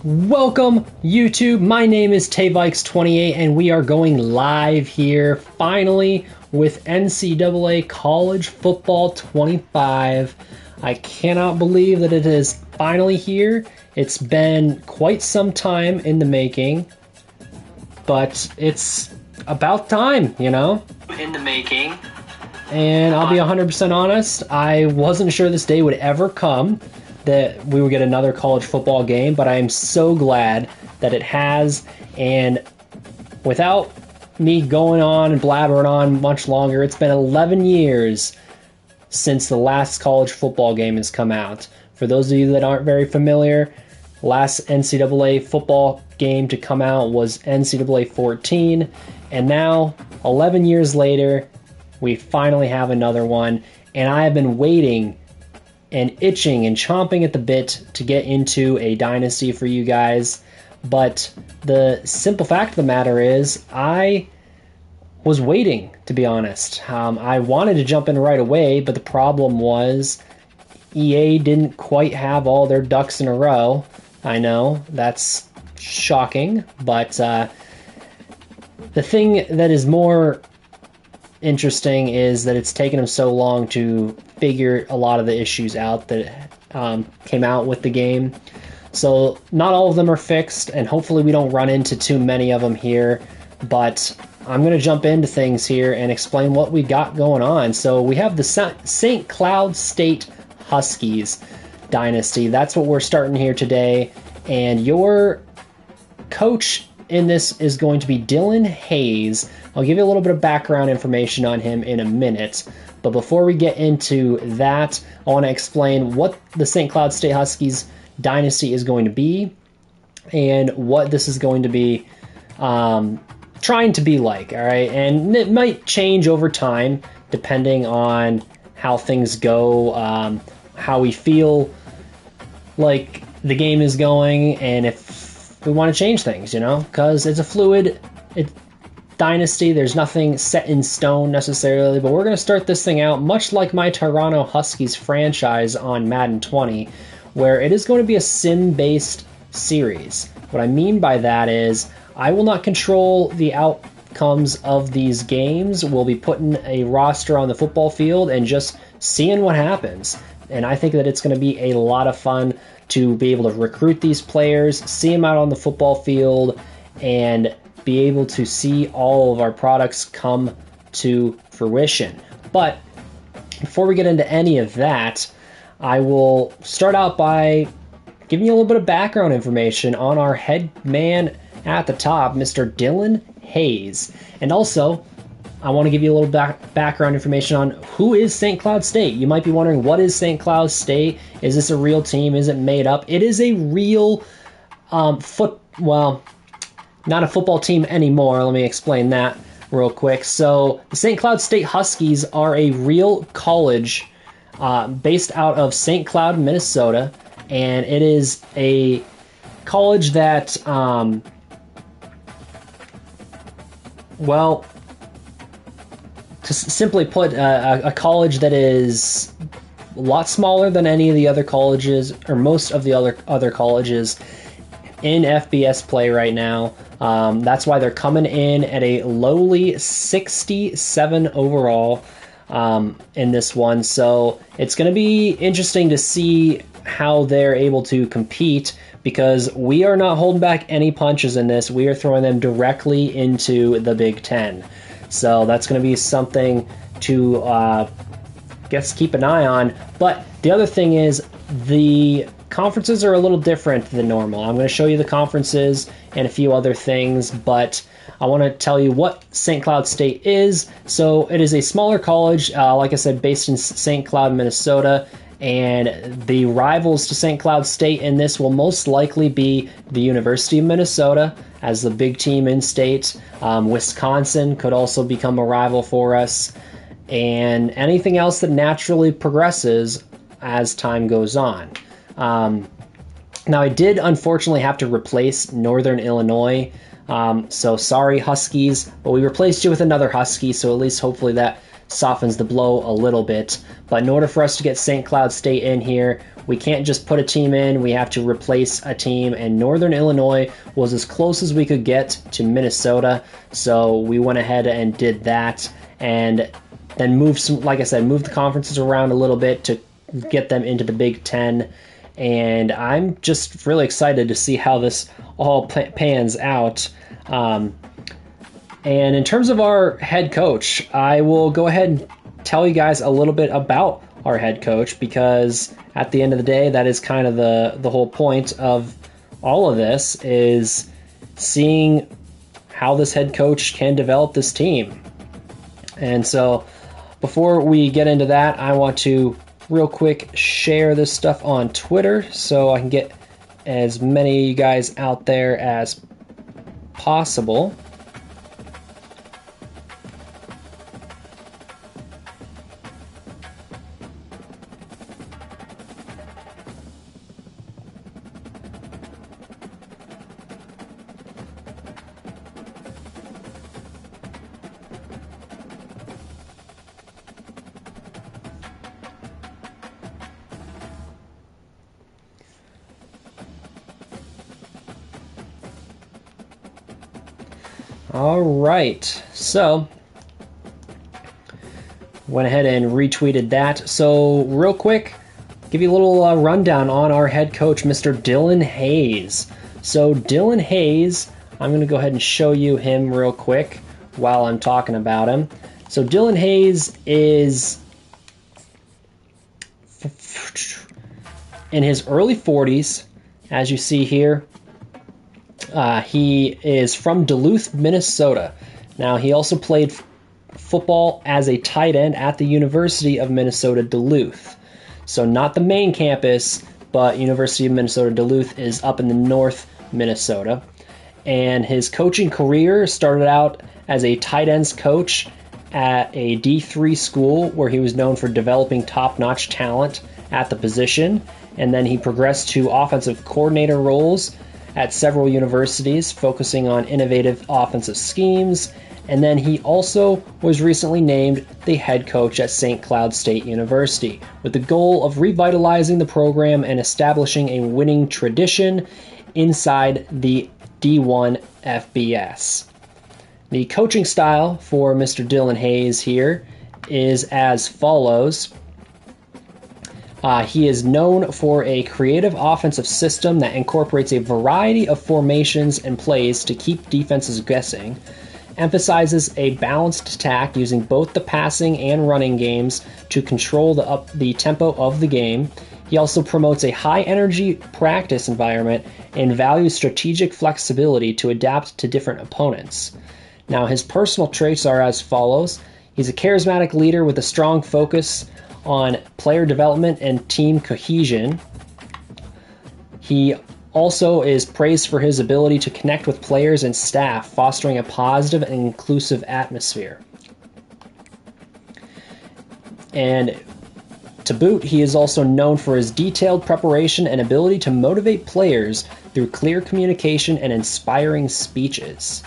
Welcome YouTube, my name is Tayvikes28 and we are going live here finally with NCAA College Football 25. I cannot believe that it is finally here. It's been quite some time in the making, but it's about time, you know? In the making. And I'll be 100% honest, I wasn't sure this day would ever come, that we would get another college football game, but I am so glad that it has. And without me going on and blabbering on much longer, it's been 11 years since the last college football game has come out. For those of you that aren't very familiar, last NCAA football game to come out was NCAA 14, and now 11 years later we finally have another one, and I have been waiting and itching and chomping at the bit to get into a Dynasty for you guys. But the simple fact of the matter is I was waiting, to be honest. I wanted to jump in right away, but the problem was EA didn't quite have all their ducks in a row. I know, that's shocking, but the thing that is more interesting is that it's taken them so long to figure a lot of the issues out that came out with the game. So not all of them are fixed, and hopefully we don't run into too many of them here, but I'm going to jump into things here and explain what we got going on. So we have the St. Cloud State Huskies Dynasty. That's what we're starting here today, and your coach in this is going to be Dylan Hayes. I'll give you a little bit of background information on him in a minute, but before we get into that, I want to explain what the St. Cloud State Huskies Dynasty is going to be and what this is going to be trying to be like, all right? And it might change over time depending on how things go, how we feel like the game is going, and if we want to change things, you know, because it's a fluid Dynasty. There's nothing set in stone necessarily, but we're going to start this thing out much like my Toronto Huskies franchise on Madden 20, where it is going to be a sim-based series. What I mean by that is I will not control the outcomes of these games. We'll be putting a roster on the football field and just seeing what happens. And I think that it's going to be a lot of fun to be able to recruit these players, see them out on the football field, and be able to see all of our products come to fruition. But before we get into any of that, I will start out by giving you a little bit of background information on our head man at the top, Mr. Dylan Hayes. And also, I want to give you a little background information on who is St. Cloud State. You might be wondering, what is St. Cloud State? Is this a real team? Is it made up? It is a real not a football team anymore. Let me explain that real quick. So the St. Cloud State Huskies are a real college based out of St. Cloud, Minnesota, and it is a college that, to simply put, a college that is a lot smaller than any of the other colleges, or most of the other colleges in FBS play right now. That's why they're coming in at a lowly 67 overall in this one. So it's going to be interesting to see how they're able to compete, because we are not holding back any punches in this. We are throwing them directly into the Big Ten. So that's going to be something to keep an eye on. But the other thing is, the conferences are a little different than normal. I'm going to show you the conferences and a few other things, but I want to tell you what St. Cloud State is. So it is a smaller college, like I said, based in St. Cloud, Minnesota, and the rivals to St. Cloud State in this will most likely be the University of Minnesota as the big team in state. Wisconsin could also become a rival for us, and anything else that naturally progresses as time goes on. Now, I did unfortunately have to replace Northern Illinois, so sorry Huskies, but we replaced you with another Husky, so at least hopefully that softens the blow a little bit. But in order for us to get St. Cloud State in here, we can't just put a team in, we have to replace a team, and Northern Illinois was as close as we could get to Minnesota, so we went ahead and did that, and then moved some, like I said, moved the conferences around a little bit to get them into the Big Ten, and I'm just really excited to see how this all pans out. And in terms of our head coach, I will go ahead and tell you guys a little bit about our head coach, because at the end of the day, that is kind of the whole point of all of this, is seeing how this head coach can develop this team. And so before we get into that, I want to real quick share this stuff on Twitter so I can get as many of you guys out there as possible. All right, so went ahead and retweeted that. So real quick, give you a little rundown on our head coach, Mr. Dylan Hayes. So Dylan Hayes, I'm going to go ahead and show you him real quick while I'm talking about him. So Dylan Hayes is in his early 40s, as you see here. He is from Duluth, Minnesota. Now, he also played football as a tight end at the University of Minnesota, Duluth. So not the main campus, but University of Minnesota, Duluth is up in the north Minnesota. And his coaching career started out as a tight ends coach at a D3 school where he was known for developing top-notch talent at the position. And then he progressed to offensive coordinator roles at several universities, focusing on innovative offensive schemes. And then he also was recently named the head coach at St. Cloud State University, with the goal of revitalizing the program and establishing a winning tradition inside the D1 FBS. The coaching style for Mr. Dylan Hayes here is as follows. He is known for a creative offensive system that incorporates a variety of formations and plays to keep defenses guessing, emphasizes a balanced attack using both the passing and running games to control the tempo of the game. He also promotes a high-energy practice environment and values strategic flexibility to adapt to different opponents. Now, his personal traits are as follows. He's a charismatic leader with a strong focus on player development and team cohesion. He also is praised for his ability to connect with players and staff, fostering a positive and inclusive atmosphere. And to boot, he is also known for his detailed preparation and ability to motivate players through clear communication and inspiring speeches.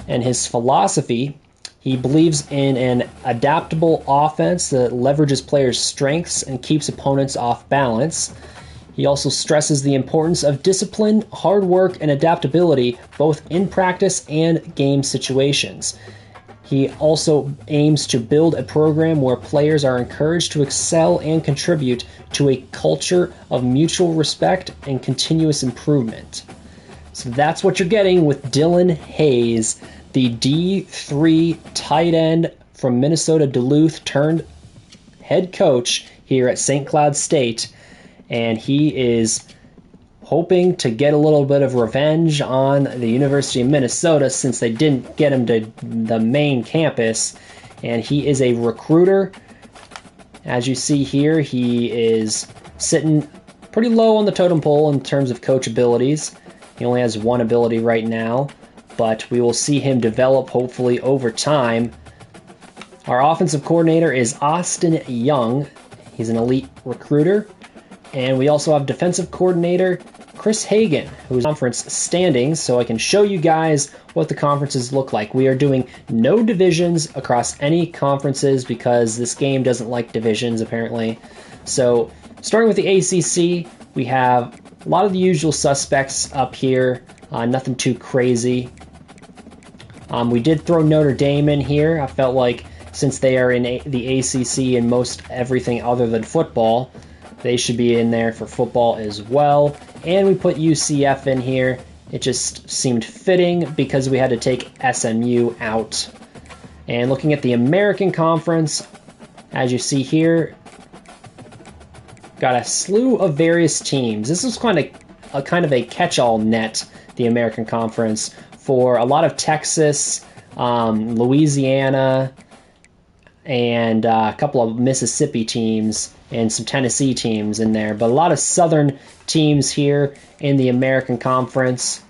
And his philosophy: he believes in an adaptable offense that leverages players' strengths and keeps opponents off balance. He also stresses the importance of discipline, hard work, and adaptability, both in practice and game situations. He also aims to build a program where players are encouraged to excel and contribute to a culture of mutual respect and continuous improvement. So that's what you're getting with Dylan Hayes, the D3 tight end from Minnesota Duluth turned head coach here at St. Cloud State. And he is hoping to get a little bit of revenge on the University of Minnesota since they didn't get him to the main campus. And he is a recruiter. As you see here, he is sitting pretty low on the totem pole in terms of coach abilities. He only has one ability right now, but we will see him develop hopefully over time. Our offensive coordinator is Austin Young. He's an elite recruiter. And we also have defensive coordinator Chris Hagen, who's conference standings, so I can show you guys what the conferences look like. We are doing no divisions across any conferences because this game doesn't like divisions, apparently. So, starting with the ACC, we have a lot of the usual suspects up here, nothing too crazy. We did throw Notre Dame in here. I felt like since they are in the ACC in most everything other than football, they should be in there for football as well. And we put UCF in here. It just seemed fitting because we had to take SMU out. And looking at the American Conference, as you see here, got a slew of various teams. This is kind of a catch-all net, the American Conference, for a lot of Texas, Louisiana, and a couple of Mississippi teams and some Tennessee teams in there. But a lot of Southern teams here in the American Conference.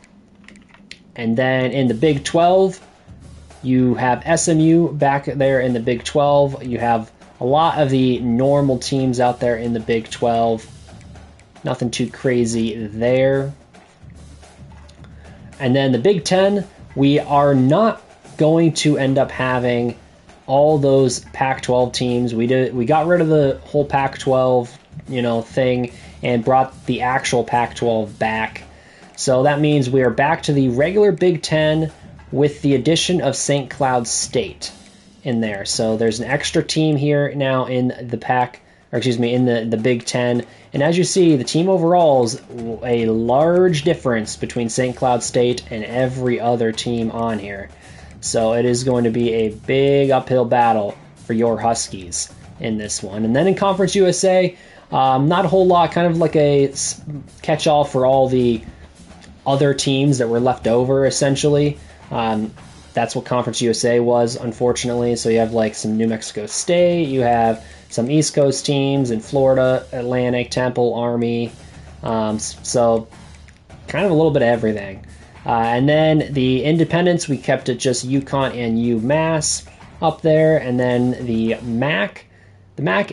And then in the Big 12, you have SMU back there in the Big 12. You have a lot of the normal teams out there in the Big 12. Nothing too crazy there. And then the Big 10, we are not going to end up having all those Pac-12 teams. We got rid of the whole Pac-12, thing and brought the actual Pac-12 back. So that means we are back to the regular Big 10 with the addition of St. Cloud State in there. So there's an extra team here now in the the Big 10. And as you see, the team overall is a large difference between St. Cloud State and every other team on here. So it is going to be a big uphill battle for your Huskies in this one. And then in Conference USA, not a whole lot, kind of like a catch-all for all the other teams that were left over, essentially. That's what Conference USA was, unfortunately. So you have like some New Mexico State, you have some East Coast teams in Florida, Atlantic, Temple, Army. So kind of a little bit of everything. And then the independents, we kept it just UConn and UMass up there. And then the MAC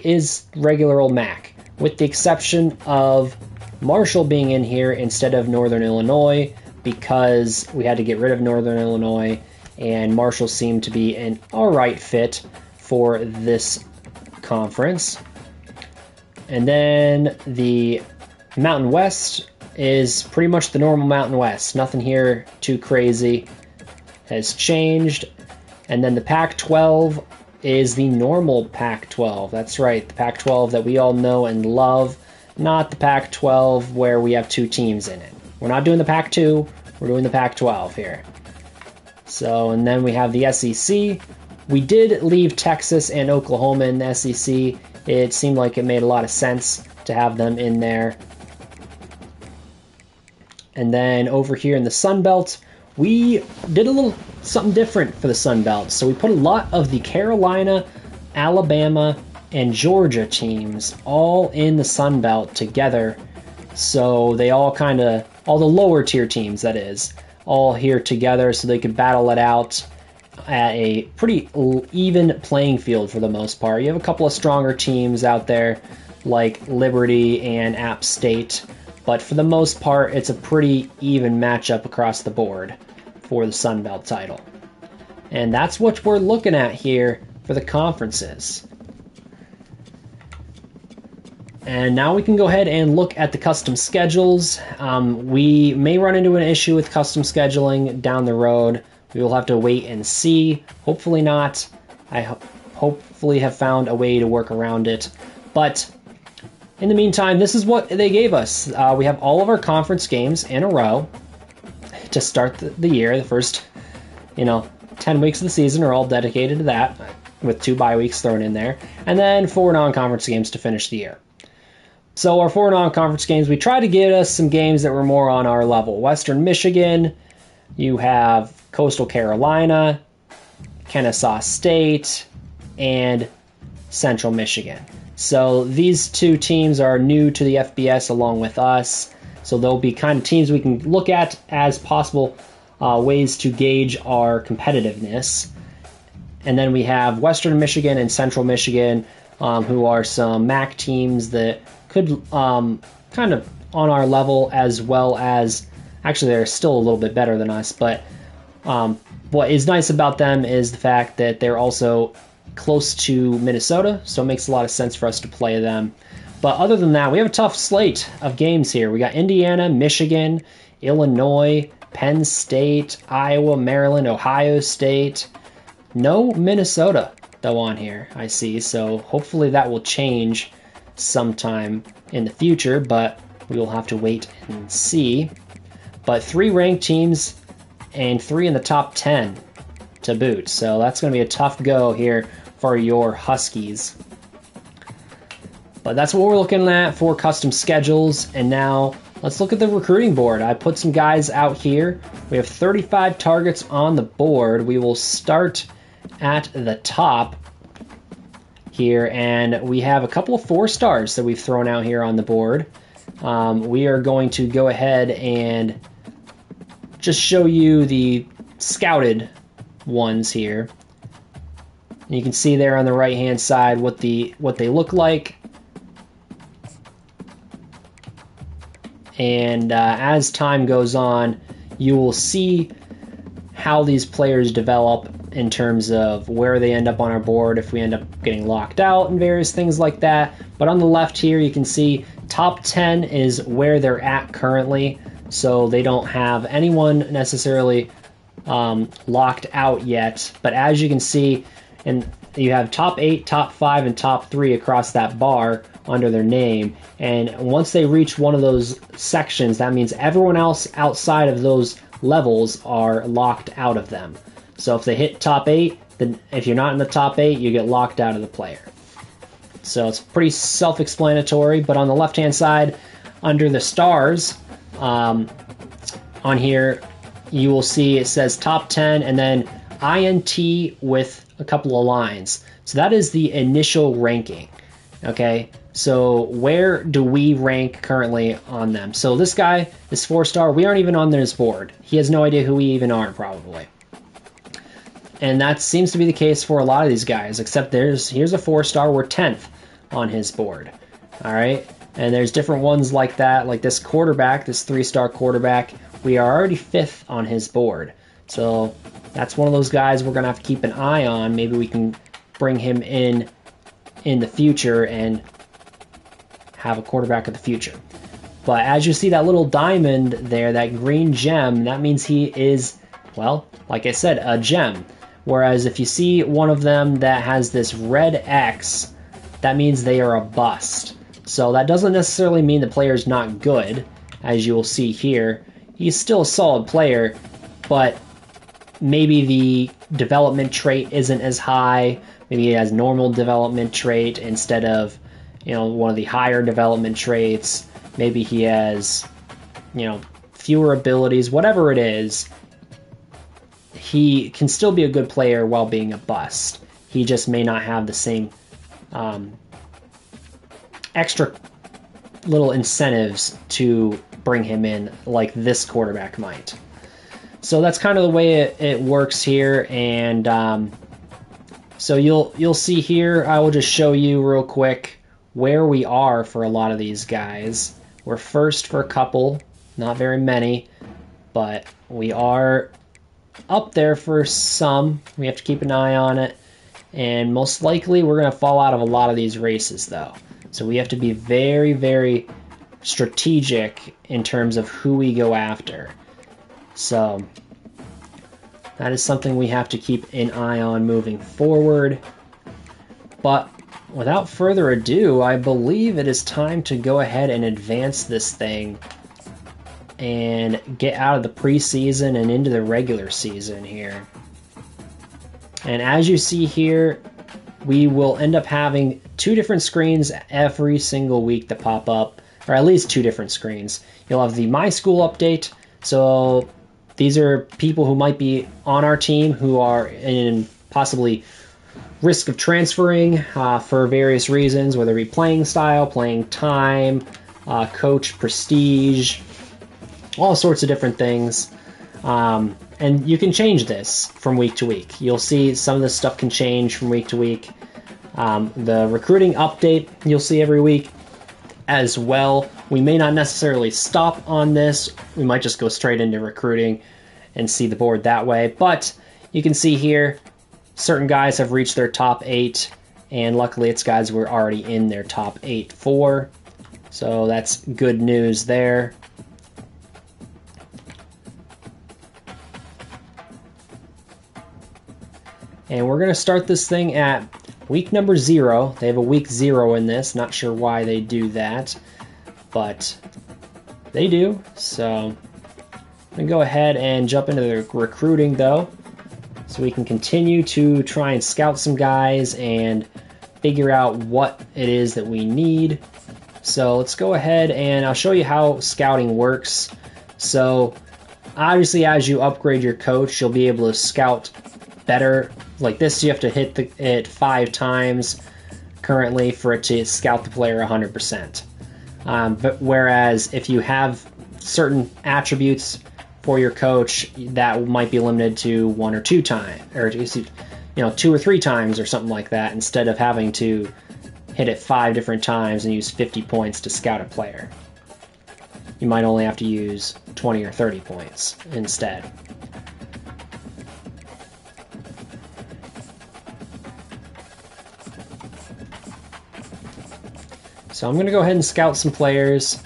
is regular old MAC, with the exception of Marshall being in here instead of Northern Illinois, because we had to get rid of Northern Illinois, and Marshall seemed to be an alright fit for this conference. And then the Mountain West is pretty much the normal Mountain West. Nothing here too crazy has changed. And then the Pac-12 is the normal Pac-12. That's right, the Pac-12 that we all know and love, not the Pac-12 where we have two teams in it. We're not doing the Pac-2, we're doing the Pac-12 here. So, and then we have the SEC. We did leave Texas and Oklahoma in the SEC. It seemed like it made a lot of sense to have them in there. And then over here in the Sun Belt, we did a little something different for the Sun Belt. So we put a lot of the Carolina, Alabama, and Georgia teams all in the Sun Belt together. So they all the lower tier teams, that is, all here together so they could battle it out at a pretty even playing field for the most part. You have a couple of stronger teams out there like Liberty and App State, but for the most part, it's a pretty even matchup across the board for the Sun Belt title. And that's what we're looking at here for the conferences. And now we can go ahead and look at the custom schedules. We may run into an issue with custom scheduling down the road. We will have to wait and see. Hopefully not. I hopefully have found a way to work around it. But in the meantime, this is what they gave us. We have all of our conference games in a row to start the year. The first, 10 weeks of the season are all dedicated to that, with 2 bye weeks thrown in there. And then 4 non-conference games to finish the year. So our 4 non-conference games, we tried to get us some games that were more on our level. Western Michigan, you have Coastal Carolina, Kennesaw State, and Central Michigan. So these 2 teams are new to the FBS along with us. So they'll be kind of teams we can look at as possible ways to gauge our competitiveness. And then we have Western Michigan and Central Michigan, who are some MAC teams that could kind of on our level, as well as, actually they're still a little bit better than us, but what is nice about them is the fact that they're also close to Minnesota, so it makes a lot of sense for us to play them. But other than that, we have a tough slate of games here. We got Indiana, Michigan, Illinois, Penn State, Iowa, Maryland, Ohio State. No Minnesota, though, on here, I see. So hopefully that will change sometime in the future, but we will have to wait and see. But 3 ranked teams and 3 in the top 10 to boot. So that's going to be a tough go here for your Huskies. But that's what we're looking at for custom schedules. And now let's look at the recruiting board. I put some guys out here. We have 35 targets on the board. We will start at the top here, and we have a couple of 4-stars that we've thrown out here on the board. We are going to go ahead and just show you the scouted ones here. And you can see there on the right hand side what they look like. And as time goes on, you will see how these players develop in terms of where they end up on our board, if we end up getting locked out and various things like that. But on the left here, you can see top 10 is where they're at currently. So they don't have anyone necessarily locked out yet. But as you can see, and you have top 8, top 5, and top 3 across that bar under their name, and once they reach one of those sections, that means everyone else outside of those levels are locked out of them. So if they hit top 8, then if you're not in the top 8, you get locked out of the player. So it's pretty self-explanatory. But on the left hand side, under the stars on here, you will see it says top 10 and then INT with a couple of lines. So that is the initial ranking. Okay, so where do we rank currently on them? So this guy is 4-star. We aren't even on his board. He has no idea who we even are, probably. And that seems to be the case for a lot of these guys, except here's a 4-star. We're 10th on his board. All right, and there's different ones like that, like this quarterback, this 3-star quarterback. We are already 5th on his board. So that's one of those guys we're going to have to keep an eye on. Maybe we can bring him in the future and have a quarterback of the future. But as you see that little diamond there, that green gem, that means he is, well, like I said, a gem. Whereas if you see one of them that has this red X, that means they are a bust. So that doesn't necessarily mean the player's not good, as you will see here. He's still a solid player, but maybe the development trait isn't as high. Maybe he has normal development trait instead of, one of the higher development traits. Maybe he has, fewer abilities. Whatever it is, he can still be a good player while being a bust. He just may not have the same extra little incentives to bring him in like this quarterback might. So that's kind of the way it works here. And so you'll see here, I will just show you real quick where we are for a lot of these guys. We're first for a couple, not very many, but we are up there for some. We have to keep an eye on it. And most likely we're going to fall out of a lot of these races, though. So we have to be very, very strategic in terms of who we go after. So that is something we have to keep an eye on moving forward. But without further ado, I believe it is time to go ahead and advance this thing and get out of the preseason and into the regular season here. And as you see here, we will end up having 2 different screens every single week that pop up, or at least 2 different screens. You'll have the My School update, so these are people who might be on our team who are in possibly risk of transferring for various reasons, whether it be playing style, playing time, coach prestige, all sorts of different things. And you can change this from week to week. You'll see some of this stuff can change from week to week. The recruiting update you'll see every week. as well. We may not necessarily stop on this. We might just go straight into recruiting and see the board that way. But you can see here, certain guys have reached their top 8, and luckily it's guys we're already in their top 8 for. So that's good news there. And we're going to start this thing at week number 0. They have a week 0 in this. Not sure why they do that, but they do. So I'm going to go ahead and jump into the recruiting, though, so we can continue to try and scout some guys and figure out what it is that we need. So let's go ahead and I'll show you how scouting works. So obviously, as you upgrade your coach, you'll be able to scout better. Like this, you have to hit it 5 times currently for it to scout the player 100%. But whereas if you have certain attributes for your coach, that might be limited to 1 or 2 times, or 2 or 3 times or something like that, instead of having to hit it 5 different times and use 50 points to scout a player. You might only have to use 20 or 30 points instead. So I'm going to go ahead and scout some players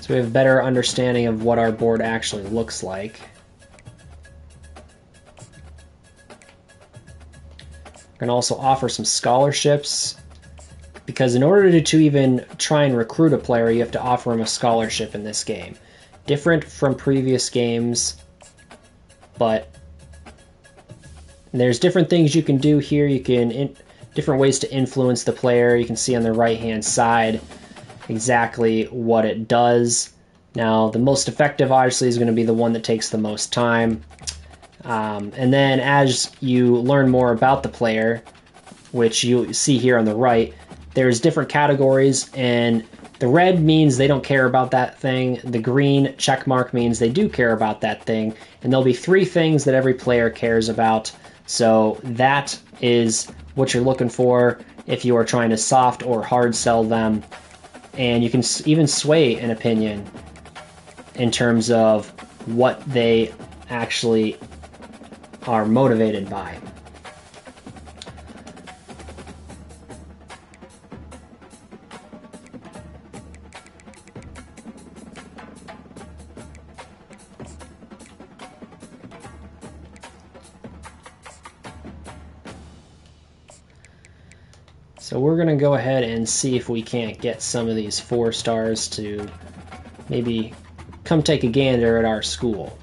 so we have a better understanding of what our board actually looks like. We're going to also offer some scholarships, because in order to even try and recruit a player, you have to offer him a scholarship in this game. Different from previous games, but there's different things you can do here. You can different ways to influence the player. You can see on the right hand side exactly what it does. Now the most effective obviously is going to be the one that takes the most time, and then as you learn more about the player, which you see here on the right, there's different categories, and the red means they don't care about that thing. The green check mark means they do care about that thing, and there'll be 3 things that every player cares about. So that is what you're looking for if you are trying to soft or hard sell them. And you can even sway an opinion in terms of what they actually are motivated by. So we're going to go ahead and see if we can't get some of these 4 stars to maybe come take a gander at our school.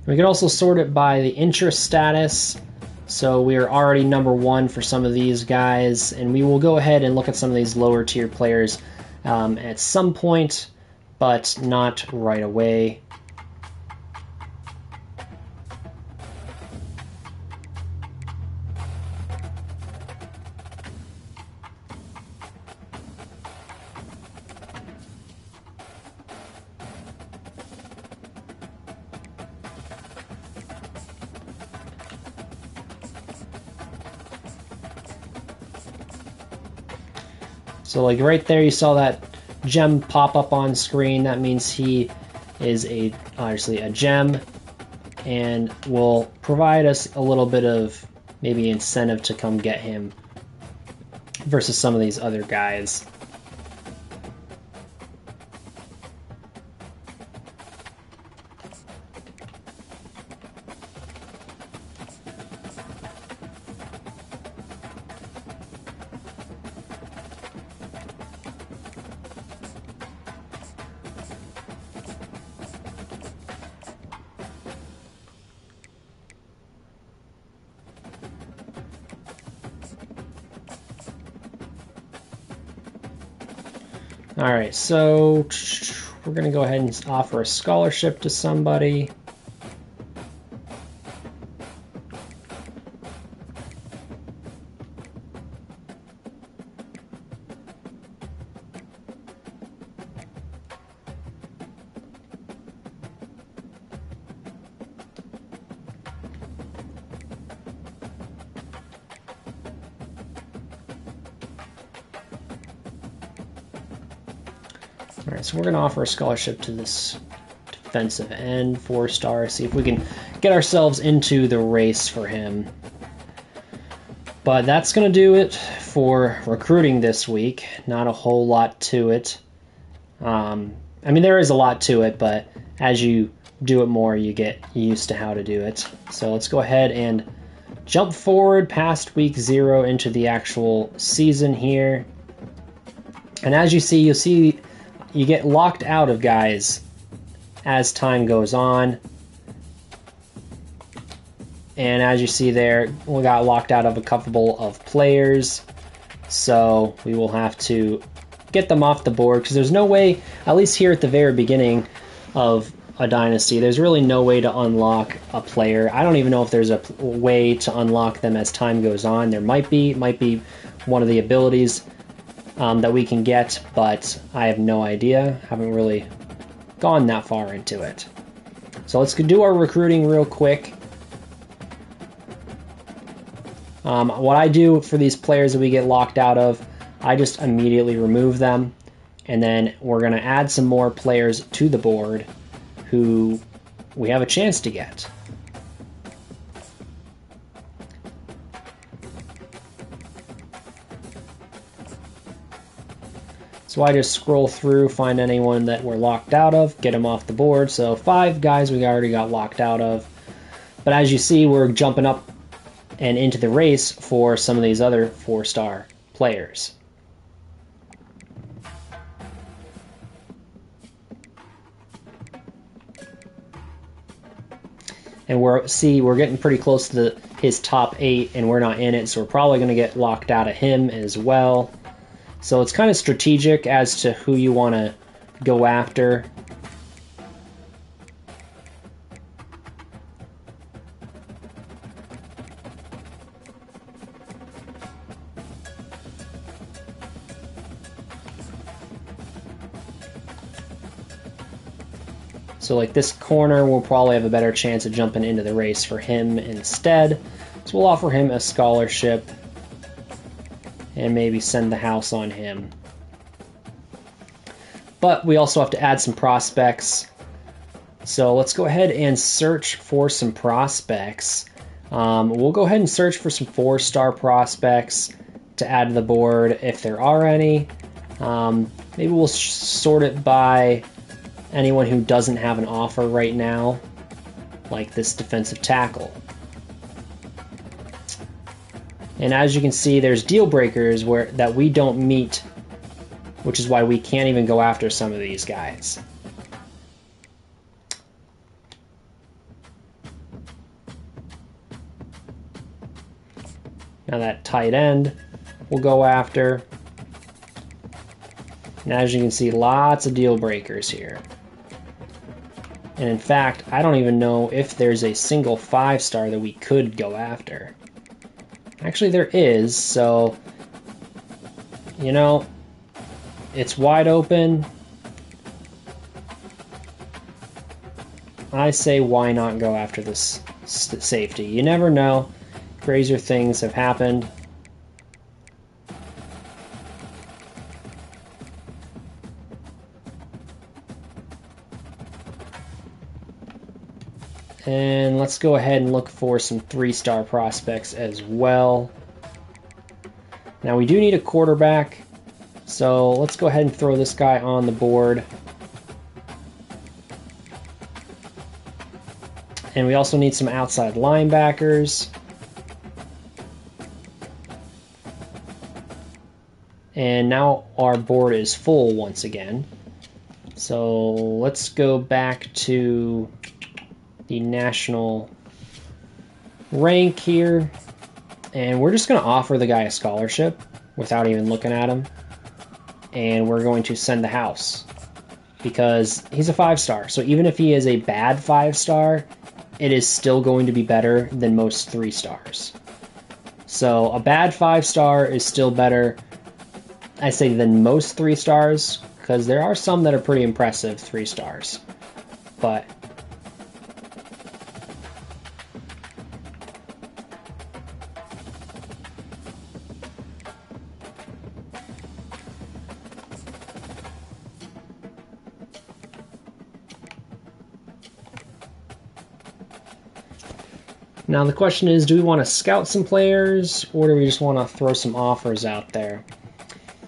We can also sort it by the interest status. So we are already number 1 for some of these guys, and we will go ahead and look at some of these lower tier players at some point, but not right away. So like right there, you saw that gem pop up on screen. That means he is obviously a gem, and will provide us a little bit of maybe incentive to come get him versus some of these other guys. All right, so we're going to go ahead and offer a scholarship to somebody. All right, so we're going to offer a scholarship to this defensive end, 4-star, see if we can get ourselves into the race for him. But that's going to do it for recruiting this week. Not a whole lot to it. I mean, there is a lot to it, but as you do it more, you get used to how to do it. So let's go ahead and jump forward past week 0 into the actual season here. And as you see, you'll see you get locked out of guys as time goes on. And as you see there, we got locked out of a couple of players. So we will have to get them off the board because there's no way, at least here at the very beginning of a dynasty, there's really no way to unlock a player. I don't even know if there's a way to unlock them as time goes on. There might be one of the abilities that we can get, but I have no idea. Haven't really gone that far into it. So let's do our recruiting real quick. What I do for these players that we get locked out of, I just immediately remove them, and then we're going to add some more players to the board who we have a chance to get. So I just scroll through, find anyone that we're locked out of, get them off the board. So 5 guys we already got locked out of. But as you see, we're jumping up and into the race for some of these other 4-star players. And we're getting pretty close to his top 8, and we're not in it, so we're probably going to get locked out of him as well. So it's kind of strategic as to who you want to go after. So like this corner, we'll probably have a better chance of jumping into the race for him instead. So we'll offer him a scholarship and maybe send the house on him. But we also have to add some prospects. So let's go ahead and search for some prospects. We'll go ahead and search for some 4-star prospects to add to the board if there are any. Maybe we'll sort it by anyone who doesn't have an offer right now, like this defensive tackle. And as you can see, there's deal breakers that we don't meet, which is why we can't even go after some of these guys. Now that tight end we'll go after. And as you can see, lots of deal breakers here. And in fact, I don't even know if there's a single 5-star that we could go after. Actually, there is, so, you know, it's wide open. I say, why not go after this safety? You never know. Crazier things have happened. And let's go ahead and look for some 3-star prospects as well. Now we do need a quarterback, so let's go ahead and throw this guy on the board. And we also need some outside linebackers. And now our board is full once again. So let's go back to the national rank here, and we're just going to offer the guy a scholarship without even looking at him. and we're going to send the house. Because he's a 5-star. So even if he is a bad 5-star, it is still going to be better than most 3-stars. So a bad 5-star is still better, I say, than most 3-stars, because there are some that are pretty impressive 3-stars. But now the question is, do we want to scout some players, or do we just want to throw some offers out there?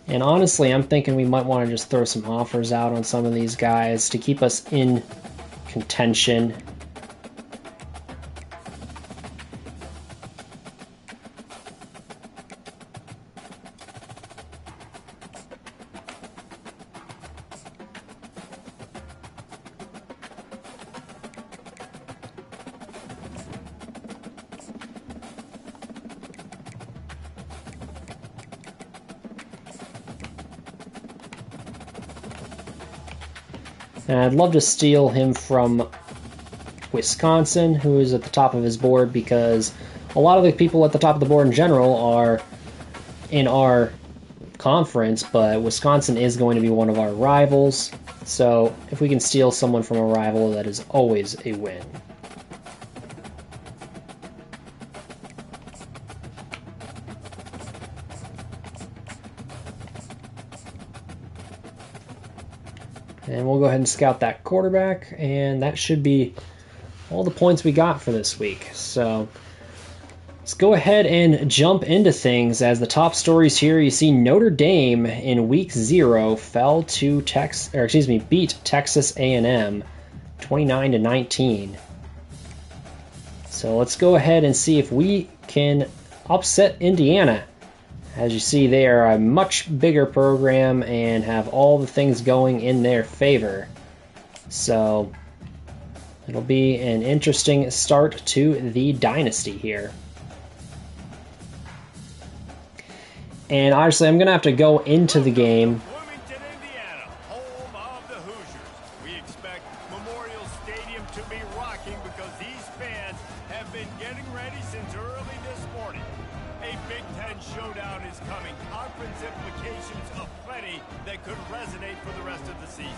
And honestly, I'm thinking we might want to just throw some offers out on some of these guys to keep us in contention. And I'd love to steal him from Wisconsin, who is at the top of his board, because a lot of the people at the top of the board in general are in our conference, but Wisconsin is going to be one of our rivals. So if we can steal someone from a rival, that is always a win. And we'll go ahead and scout that quarterback, and that should be all the points we got for this week. So let's go ahead and jump into things. As the top stories here, you see Notre Dame in week 0 fell to beat Texas A&M 29-19. So let's go ahead and see if we can upset Indiana. As you see, they are a much bigger program and have all the things going in their favor. So it'll be an interesting start to the Dynasty here. And obviously, I'm going to have to go into the game. Indiana, home of the Hoosiers. We expect Memorial Stadium to be rocking because these fans have been getting ready since early this morning. A Big Ten showdown is coming. Conference implications aplenty that could resonate for the rest of the season.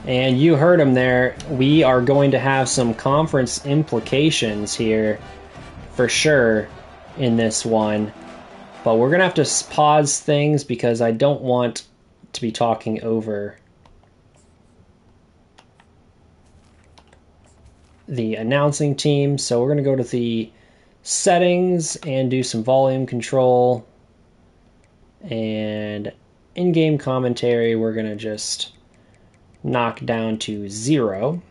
And you heard him there. We are going to have some conference implications here for sure in this one. But we're going to have to pause things because I don't want to be talking over the announcing team. So we're going to go to the settings and do some volume control. And in-game commentary, we're going to just knock down to 0.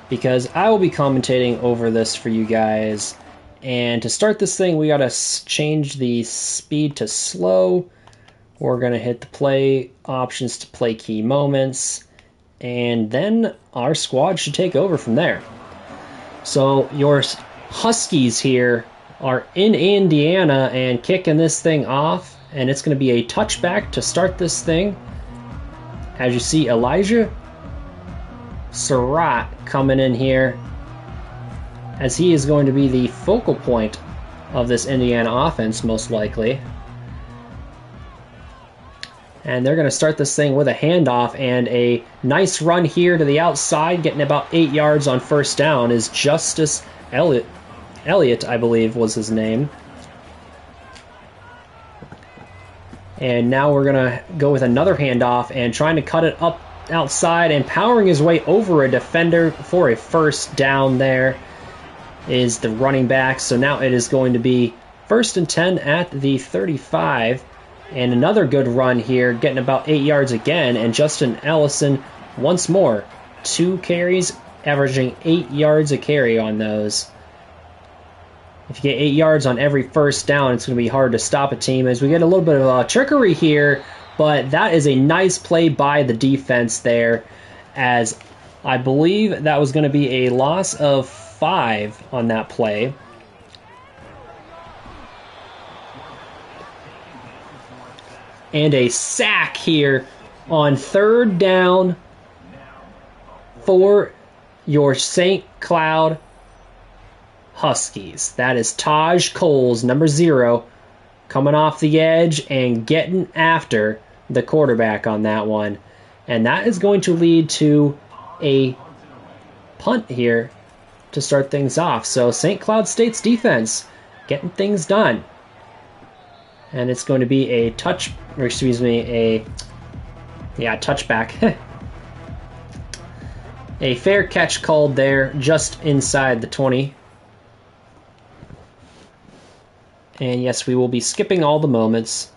Because I will be commentating over this for you guys. And to start this thing, we got to change the speed to slow. We're going to hit the play options to play key moments. And then our squad should take over from there. So your Huskies here are in Indiana and kicking this thing off. And it's going to be a touchback to start this thing. As you see, Elijah Surratt coming in here, as he is going to be the focal point of this Indiana offense, most likely. And they're going to start this thing with a handoff, and a nice run here to the outside, getting about 8 yards on first down, is Justice Elliott, I believe was his name. And now we're going to go with another handoff and trying to cut it up outside and powering his way over a defender for a first down. There is the running back. So now it is going to be 1st and 10 at the 35. And another good run here, getting about 8 yards again. And Justin Ellison once more. 2 carries, averaging 8 yards a carry on those. If you get 8 yards on every first down, it's going to be hard to stop a team. As we get a little bit of trickery here, but that is a nice play by the defense there, as I believe that was going to be a loss of 5 on that play. And a sack here on 3rd down for your St. Cloud Huskies. That is Taj Coles, number 0, coming off the edge and getting after the quarterback on that one. And that is going to lead to a punt here to start things off. So St. Cloud State's defense getting things done. And it's going to be a touchback. A fair catch called there just inside the 20. And yes, we will be skipping all the moments.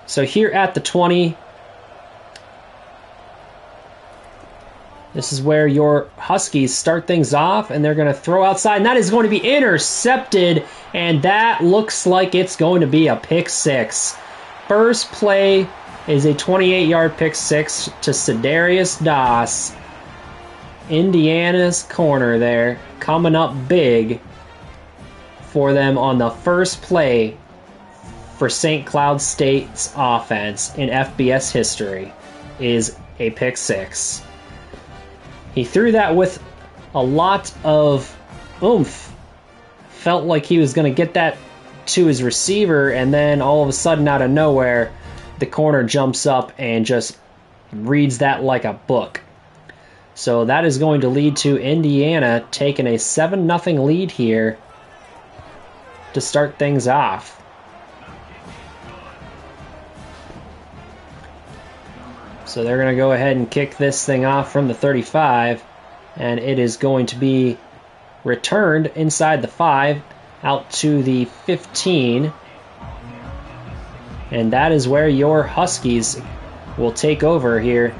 So here at the 20, this is where your Huskies start things off, and they're going to throw outside, and that is going to be intercepted, and that looks like it's going to be a pick 6. First play is a 28-yard pick 6 to Cedarius Doss. Indiana's corner there, coming up big for them on the first play for St. Cloud State's offense in FBS history is a pick 6. He threw that with a lot of oomph. Felt like he was going to get that to his receiver, and then all of a sudden out of nowhere, the corner jumps up and just reads that like a book. So that is going to lead to Indiana taking a 7-0 lead here to start things off. So they're going to go ahead and kick this thing off from the 35, and it is going to be returned inside the 5 out to the 15. And that is where your Huskies will take over here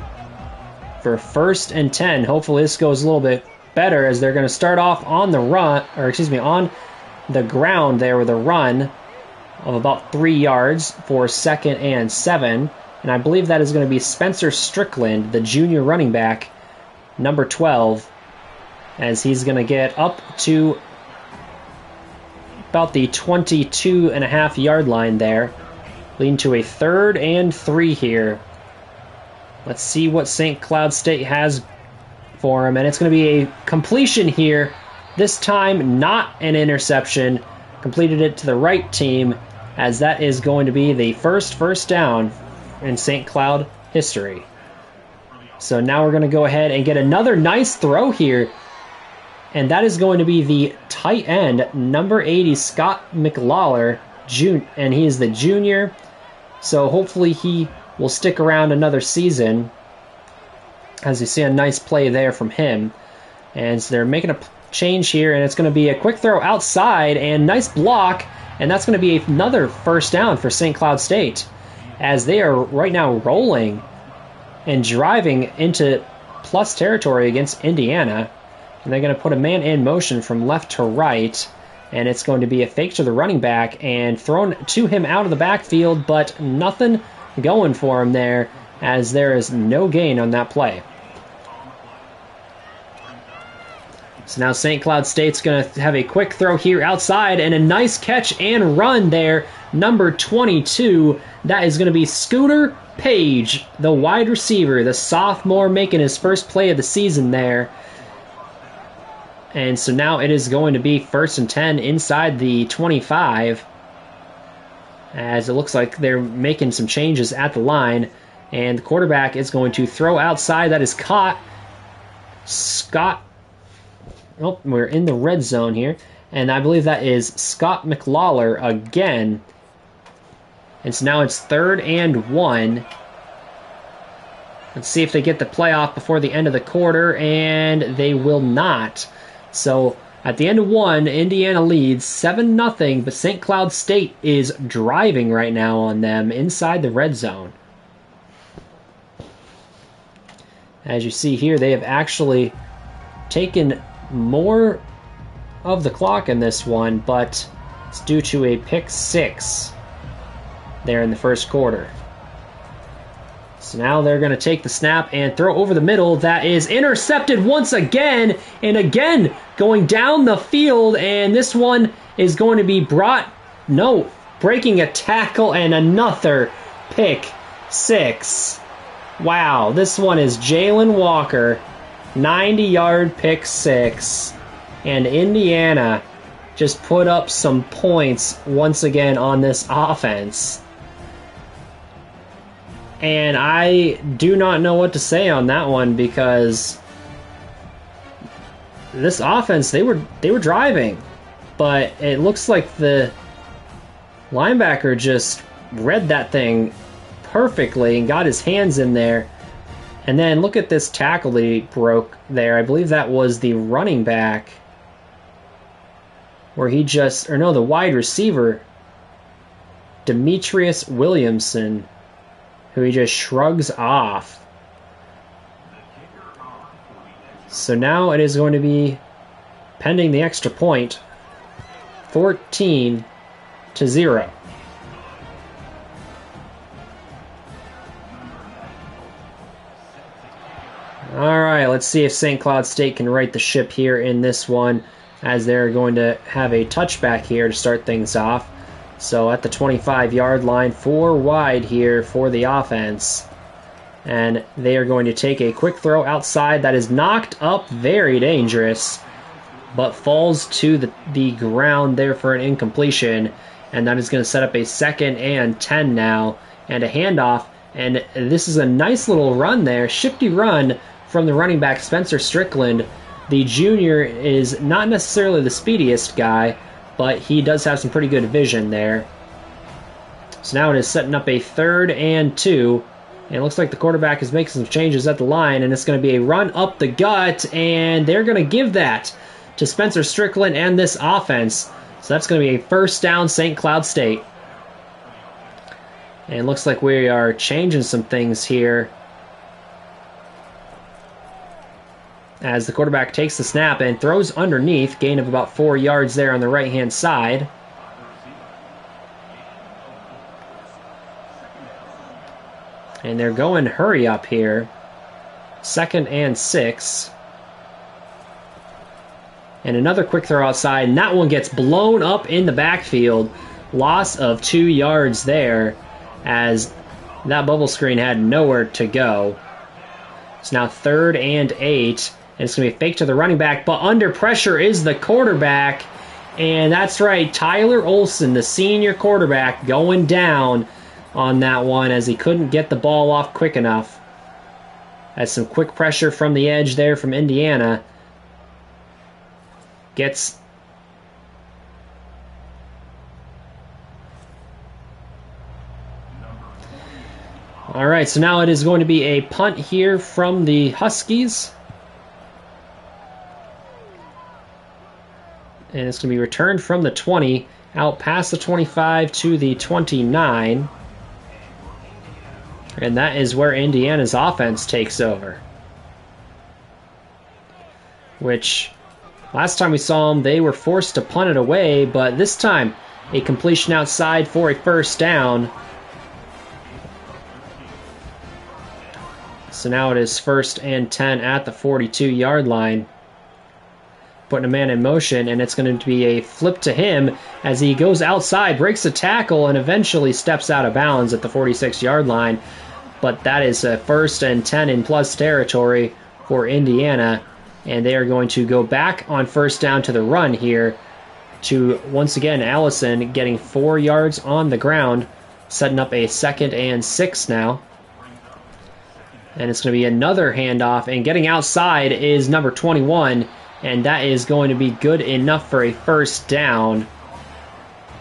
for 1st and 10. Hopefully this goes a little bit better, as they're going to start off on the run, on the ground there with a run of about 3 yards for 2nd and 7. And I believe that is going to be Spencer Strickland, the junior running back, number 12, as he's going to get up to about the 22.5-yard line there, leading to a 3rd and 3 here. Let's see what St. Cloud State has for him, and it's going to be a completion here. This time, not an interception. Completed it to the right team, as that is going to be the first down in St. Cloud history. So now we're going to go ahead and get another nice throw here, and that is going to be the tight end, number 80, Scott McLawler, and he is the junior, so hopefully he will stick around another season, as you see a nice play there from him. And so they're making a change here, and it's going to be a quick throw outside, and nice block, and that's going to be another 1st down for St. Cloud State, as they are right now rolling and driving into plus territory against Indiana. And they're going to put a man in motion from left to right, and it's going to be a fake to the running back and thrown to him out of the backfield, but nothing going for him there, as there is no gain on that play. So now St. Cloud State's going to have a quick throw here outside, and a nice catch and run there, number 22. That is going to be Scooter Page, the wide receiver, the sophomore, making his first play of the season there. And so now it is going to be 1st and 10 inside the 25, as it looks like they're making some changes at the line. And the quarterback is going to throw outside. That is caught. We're in the red zone here. And I believe that is Scott McLawler again. And so now it's 3rd and 1. Let's see if they get the play off before the end of the quarter, and they will not. So at the end of 1, Indiana leads 7-0, but St. Cloud State is driving right now on them inside the red zone. As you see here, they have actually taken more of the clock in this one, but it's due to a pick 6 there in the first quarter. So now they're going to take the snap and throw over the middle. That is intercepted once again, and again going down the field, and this one is going to be breaking a tackle and another pick six. Wow, this one is Jalen Walker, 90-yard pick six, and Indiana just put up some points once again on this offense. And I do not know what to say on that one, because this offense, they were driving, but it looks like the linebacker just read that thing perfectly and got his hands in there. And then look at this tackle that he broke there. I believe that was the running back, where the wide receiver, Demetrius Williamson, who he just shrugs off. So now it is going to be, pending the extra point, 14-0. All right, let's see if St. Cloud State can right the ship here in this one, as they're going to have a touchback here to start things off. So at the 25-yard line, 4 wide here for the offense. And they are going to take a quick throw outside that is knocked up, very dangerous, but falls to the ground there for an incompletion. And that is going to set up a 2nd and 10 now, and a handoff. And this is a nice little run there, shifty run from the running back, Spencer Strickland. The junior is not necessarily the speediest guy, but he does have some pretty good vision there. So now it is setting up a 3rd and 2. And it looks like the quarterback is making some changes at the line, and it's going to be a run up the gut, and they're going to give that to Spencer Strickland and this offense. So that's going to be a 1st down, St. Cloud State. And it looks like we are changing some things here, as the quarterback takes the snap and throws underneath, gain of about 4 yards there on the right-hand side. And they're going hurry up here. 2nd and 6. And another quick throw outside, and that one gets blown up in the backfield. Loss of 2 yards there, as that bubble screen had nowhere to go. It's now 3rd and 8. And it's going to be fake to the running back, but under pressure is the quarterback. And that's right, Tyler Olson, the senior quarterback, going down on that one, as he couldn't get the ball off quick enough. Has some quick pressure from the edge there from Indiana. All right, so now it is going to be a punt here from the Huskies. And it's going to be returned from the 20, out past the 25 to the 29. And that is where Indiana's offense takes over. Which, last time we saw them, they were forced to punt it away, but this time, a completion outside for a 1st down. So now it is 1st and 10 at the 42-yard line. Putting a man in motion, and it's going to be a flip to him as he goes outside, breaks a tackle, and eventually steps out of bounds at the 46-yard line. But that is a 1st and 10 in plus territory for Indiana, and they are going to go back on 1st down to the run here to, once again, Allison getting 4 yards on the ground, setting up a 2nd and 6 now. And it's going to be another handoff, and getting outside is number 21, and that is going to be good enough for a 1st down.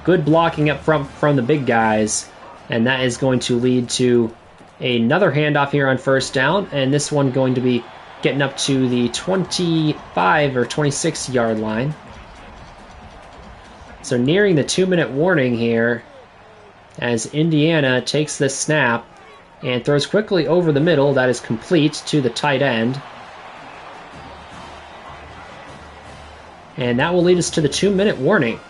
Good blocking up front from the big guys, and that is going to lead to another handoff here on 1st down, and this one going to be getting up to the 25 or 26-yard line. So nearing the 2-minute warning here, as Indiana takes this snap and throws quickly over the middle. That is complete to the tight end. And that will lead us to the 2-minute warning.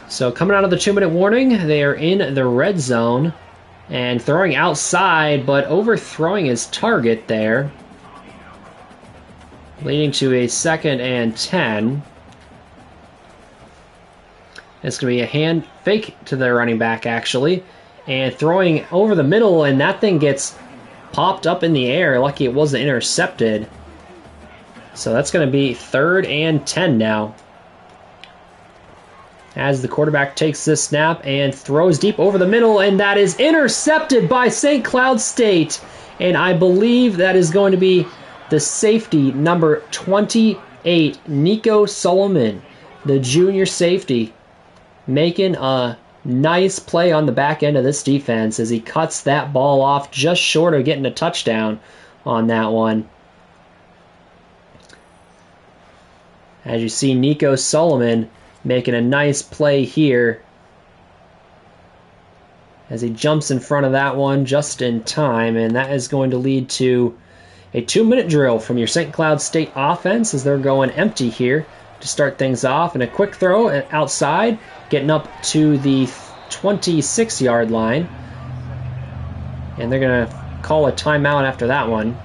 So coming out of the 2-minute warning, they are in the red zone. And throwing outside, but overthrowing his target there. Leading to a 2nd and 10. It's going to be a hand fake to the running back, actually. And throwing over the middle, and that thing gets popped up in the air. Lucky it wasn't intercepted. So that's going to be 3rd and 10 now. As the quarterback takes this snap and throws deep over the middle, and that is intercepted by St. Cloud State. And I believe that is going to be the safety, number 28, Nico Solomon, the junior safety, making a nice play on the back end of this defense as he cuts that ball off just short of getting a touchdown on that one. As you see, Nico Solomon making a nice play here as he jumps in front of that one just in time, and that is going to lead to a 2-minute drill from your St. Cloud State offense as they're going empty here to start things off, and a quick throw outside, getting up to the 26-yard line, and they're going to call a timeout after that one.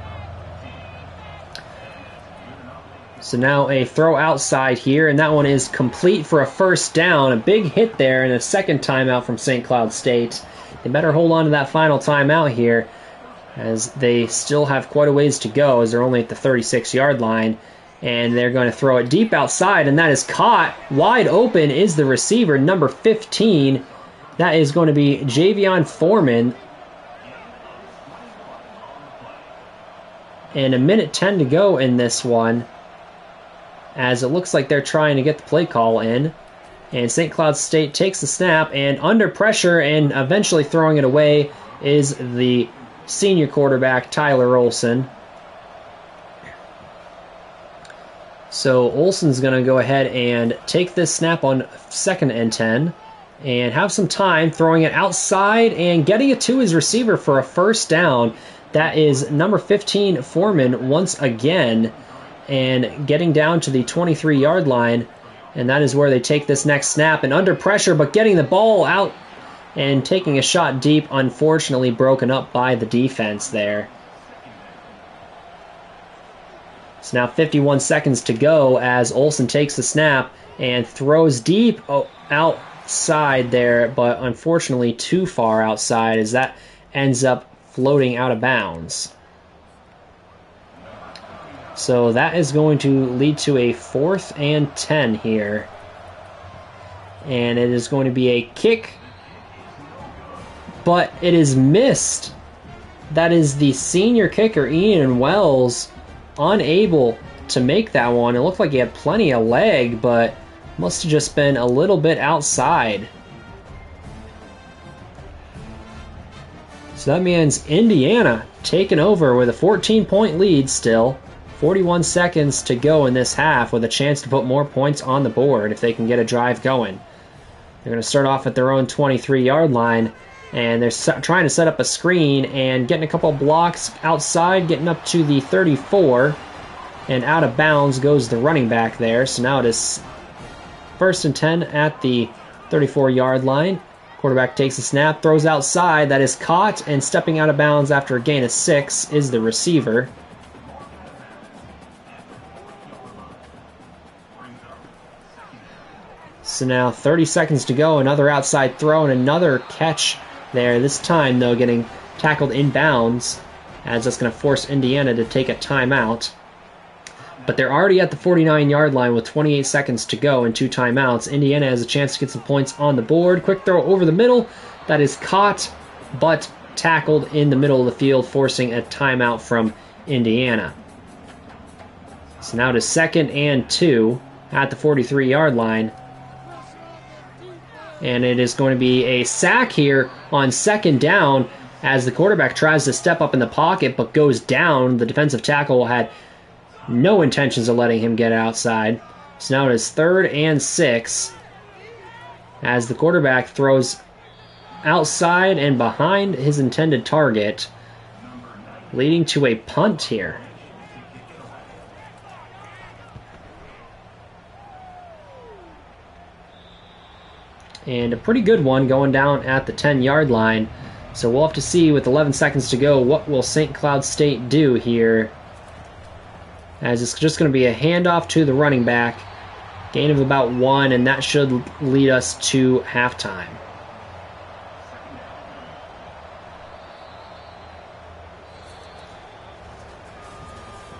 So now a throw outside here, and that one is complete for a 1st down. A big hit there and a 2nd timeout from St. Cloud State. They better hold on to that final timeout here as they still have quite a ways to go as they're only at the 36-yard line. And they're going to throw it deep outside, and that is caught. Wide open is the receiver, number 15. That is going to be Javion Foreman. And 1:10 to go in this one, as it looks like they're trying to get the play call in. And St. Cloud State takes the snap, and under pressure and eventually throwing it away is the senior quarterback, Tyler Olson. So Olson's going to go ahead and take this snap on 2nd and 10 and have some time throwing it outside and getting it to his receiver for a 1st down. That is number 15, Foreman, once again, and getting down to the 23-yard line, and that is where they take this next snap, and under pressure, but getting the ball out and taking a shot deep, unfortunately broken up by the defense there. So now 51 seconds to go as Olson takes the snap and throws deep outside there, but unfortunately too far outside as that ends up floating out of bounds. So that is going to lead to a 4th and 10 here. And it is going to be a kick, but it is missed. That is the senior kicker, Ian Wells, unable to make that one. It looked like he had plenty of leg, but must have just been a little bit outside. So that means Indiana taking over with a 14-point lead still. 41 seconds to go in this half with a chance to put more points on the board if they can get a drive going. They're going to start off at their own 23-yard line, and they're trying to set up a screen and getting a couple blocks outside, getting up to the 34, and out of bounds goes the running back there. So now it is 1st and 10 at the 34-yard line. Quarterback takes a snap, throws outside, that is caught, and stepping out of bounds after a gain of 6 is the receiver. So now 30 seconds to go, another outside throw and another catch there. This time, though, getting tackled inbounds, as that's going to force Indiana to take a timeout. But they're already at the 49-yard line with 28 seconds to go and 2 timeouts. Indiana has a chance to get some points on the board. Quick throw over the middle. That is caught, but tackled in the middle of the field, forcing a timeout from Indiana. So now to 2nd and 2 at the 43-yard line. And it is going to be a sack here on 2nd down as the quarterback tries to step up in the pocket but goes down. The defensive tackle had no intentions of letting him get outside. So now it is 3rd and 6 as the quarterback throws outside and behind his intended target, leading to a punt here. And a pretty good one going down at the 10-yard line. So we'll have to see with 11 seconds to go, what will St. Cloud State do here? As it's just going to be a handoff to the running back. Gain of about 1, and that should lead us to halftime.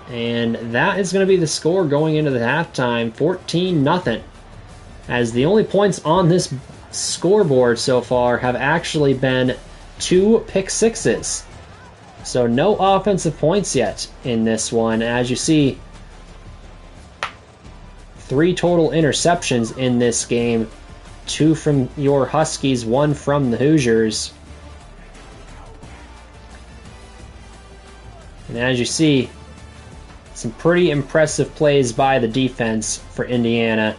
And that is going to be the score going into the halftime, 14-0. As the only points on this scoreboard so far have actually been 2 pick sixes. So no offensive points yet in this one. As you see, 3 total interceptions in this game. 2 from your Huskies, 1 from the Hoosiers. And as you see, some pretty impressive plays by the defense for Indiana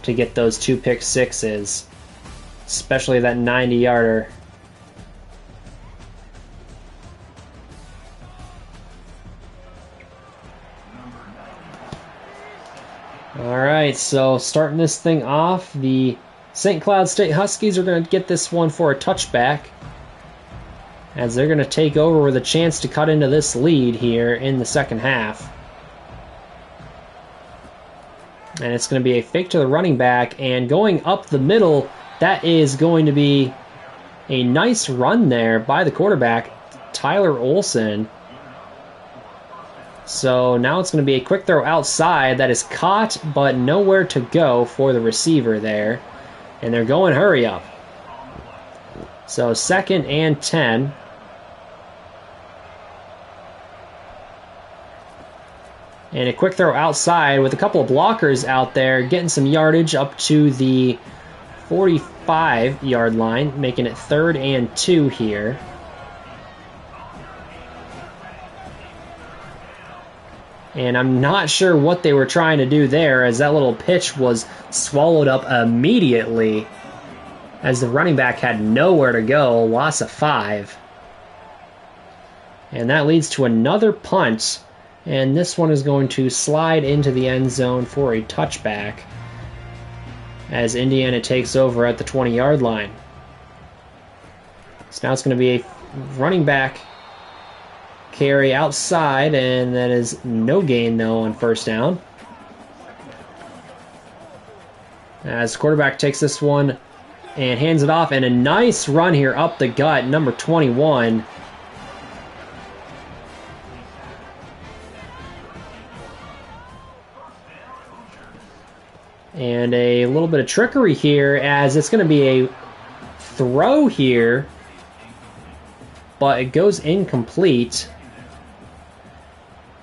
to get those 2 pick sixes, especially that 90-yarder. Alright, so starting this thing off, the St. Cloud State Huskies are going to get this one for a touchback, as they're going to take over with a chance to cut into this lead here in the second half. And it's going to be a fake to the running back, and going up the middle, that is going to be a nice run there by the quarterback, Tyler Olson. So now it's going to be a quick throw outside that is caught, but nowhere to go for the receiver there. And they're going hurry up. So 2nd and 10. And a quick throw outside with a couple of blockers out there, getting some yardage up to the 45-yard line, making it 3rd and 2 here. And I'm not sure what they were trying to do there, as that little pitch was swallowed up immediately, as the running back had nowhere to go, loss of 5. And that leads to another punt. And this one is going to slide into the end zone for a touchback, as Indiana takes over at the 20-yard line. So now it's going to be a running back carry outside, and that is no gain, though, on first down. As the quarterback takes this one and hands it off, and a nice run here up the gut, number 21. And a little bit of trickery here, as it's going to be a throw here, but it goes incomplete.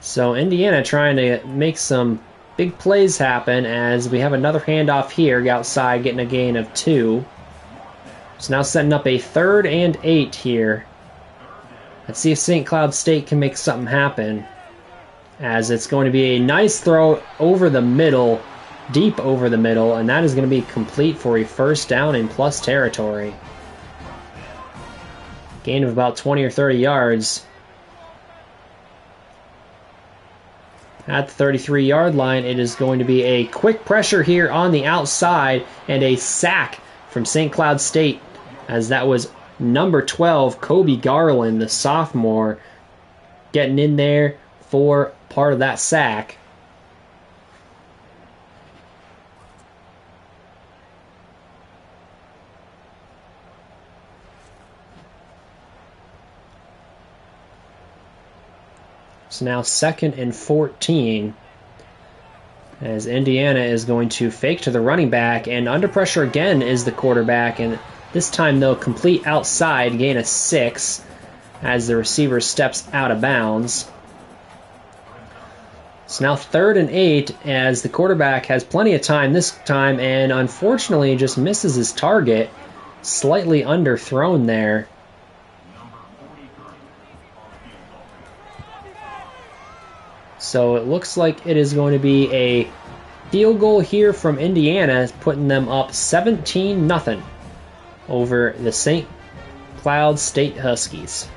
So Indiana trying to make some big plays happen, as we have another handoff here outside, getting a gain of 2. So now setting up a 3rd and 8 here. Let's see if St. Cloud State can make something happen, as it's going to be a nice throw over the middle, deep over the middle, and that is going to be complete for a first down in plus territory. Gain of about 20 or 30 yards. At the 33-yard line, it is going to be a quick pressure here on the outside and a sack from St. Cloud State, as that was number 12, Kobe Garland, the sophomore, getting in there for part of that sack. So now 2nd and 14, as Indiana is going to fake to the running back, and under pressure again is the quarterback, and this time though complete outside, gain of 6, as the receiver steps out of bounds. So now 3rd and 8, as the quarterback has plenty of time this time, and unfortunately just misses his target, slightly underthrown there. So it looks like it is going to be a field goal here from Indiana, putting them up 17-0 over the St. Cloud State Huskies.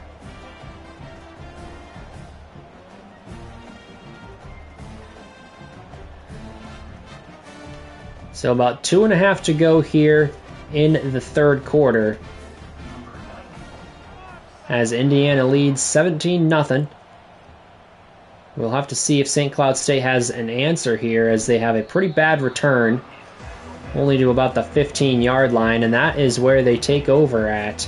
So about 2.5 to go here in the third quarter. as Indiana leads 17-0. We'll have to see if St. Cloud State has an answer here, as they have a pretty bad return, only to about the 15-yard line, and that is where they take over at.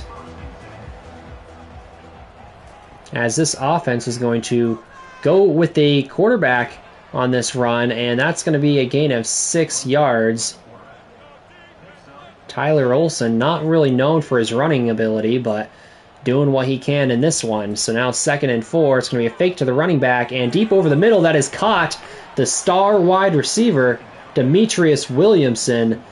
As this offense is going to go with the quarterback on this run, and that's going to be a gain of 6 yards. Tyler Olson, not really known for his running ability, but doing what he can in this one. So now 2nd and 4. It's going to be a fake to the running back, and deep over the middle, that is caught. The star wide receiver, Demetrius Williamson,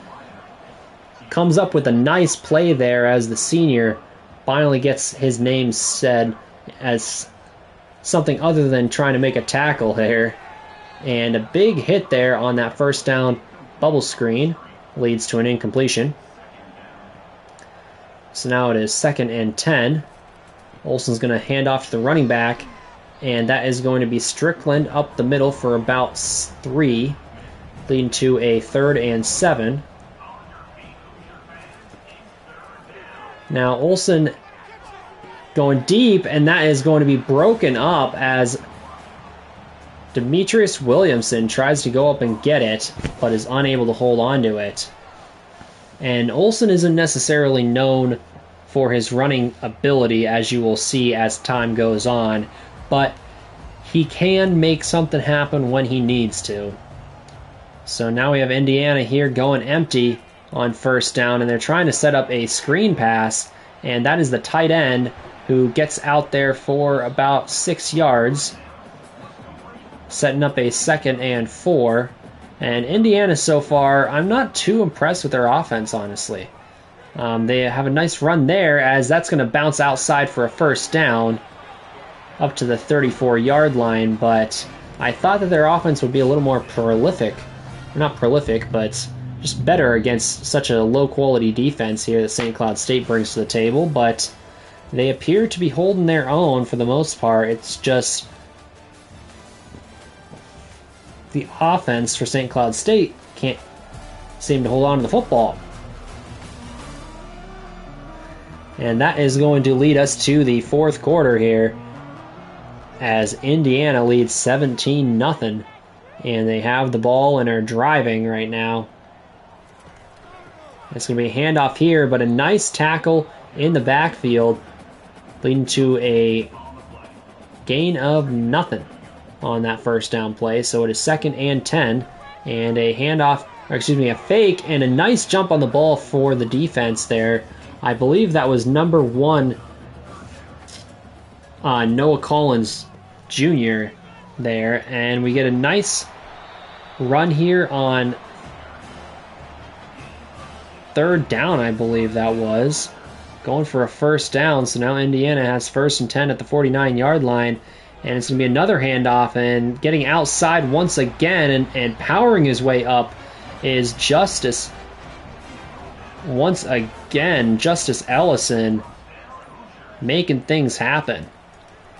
comes up with a nice play there as the senior finally gets his name said as something other than trying to make a tackle there. And a big hit there on that first down bubble screen leads to an incompletion. So now it is 2nd and 10. Olson's going to hand off to the running back, and that is going to be Strickland up the middle for about 3, leading to a 3rd and 7. Now Olson going deep, and that is going to be broken up as Demetrius Williamson tries to go up and get it, but is unable to hold on to it. And Olson isn't necessarily known for his running ability, as you will see as time goes on, but he can make something happen when he needs to. So now we have Indiana here going empty on 1st down, and they're trying to set up a screen pass, and that is the tight end who gets out there for about 6 yards, setting up a 2nd and 4. And Indiana so far, I'm not too impressed with their offense, honestly. They have a nice run there, as that's going to bounce outside for a 1st down up to the 34-yard line, but I thought that their offense would be a little more prolific. Not prolific, but just better against such a low-quality defense here that St. Cloud State brings to the table, but they appear to be holding their own for the most part. It's just the offense for St. Cloud State can't seem to hold on to the football. And that is going to lead us to the 4th quarter here, as Indiana leads 17-0, and they have the ball and are driving right now. It's going to be a handoff here, but a nice tackle in the backfield, leading to a gain of nothing on that 1st down play. So it is 2nd and 10, and a handoff, or excuse me, a fake, and a nice jump on the ball for the defense there. I believe that was number 1, Noah Collins Jr. there, and we get a nice run here on 3rd down, I believe that was. Going for a 1st down, so now Indiana has 1st and 10 at the 49-yard line, and it's going to be another handoff, and getting outside once again and powering his way up is Justice. Once again, Justice Ellison making things happen.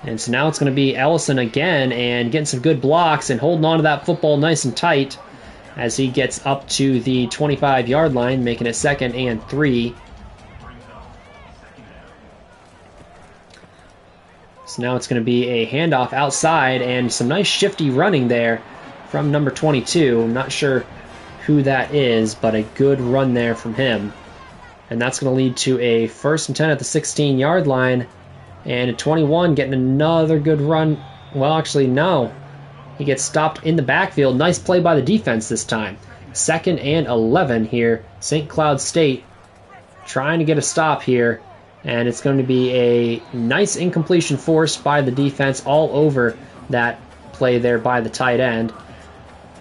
And so now it's going to be Ellison again, and getting some good blocks and holding on to that football nice and tight as he gets up to the 25-yard line, making it 2nd and 3. So now it's going to be a handoff outside, and some nice shifty running there from number 22. I'm not sure who that is, but a good run there from him. And that's going to lead to a 1st and 10 at the 16-yard line, and a 21 getting another good run. Well, actually, no. He gets stopped in the backfield. Nice play by the defense this time. 2nd and 11 here. St. Cloud State trying to get a stop here, and it's going to be a nice incompletion forced by the defense all over that play there by the tight end.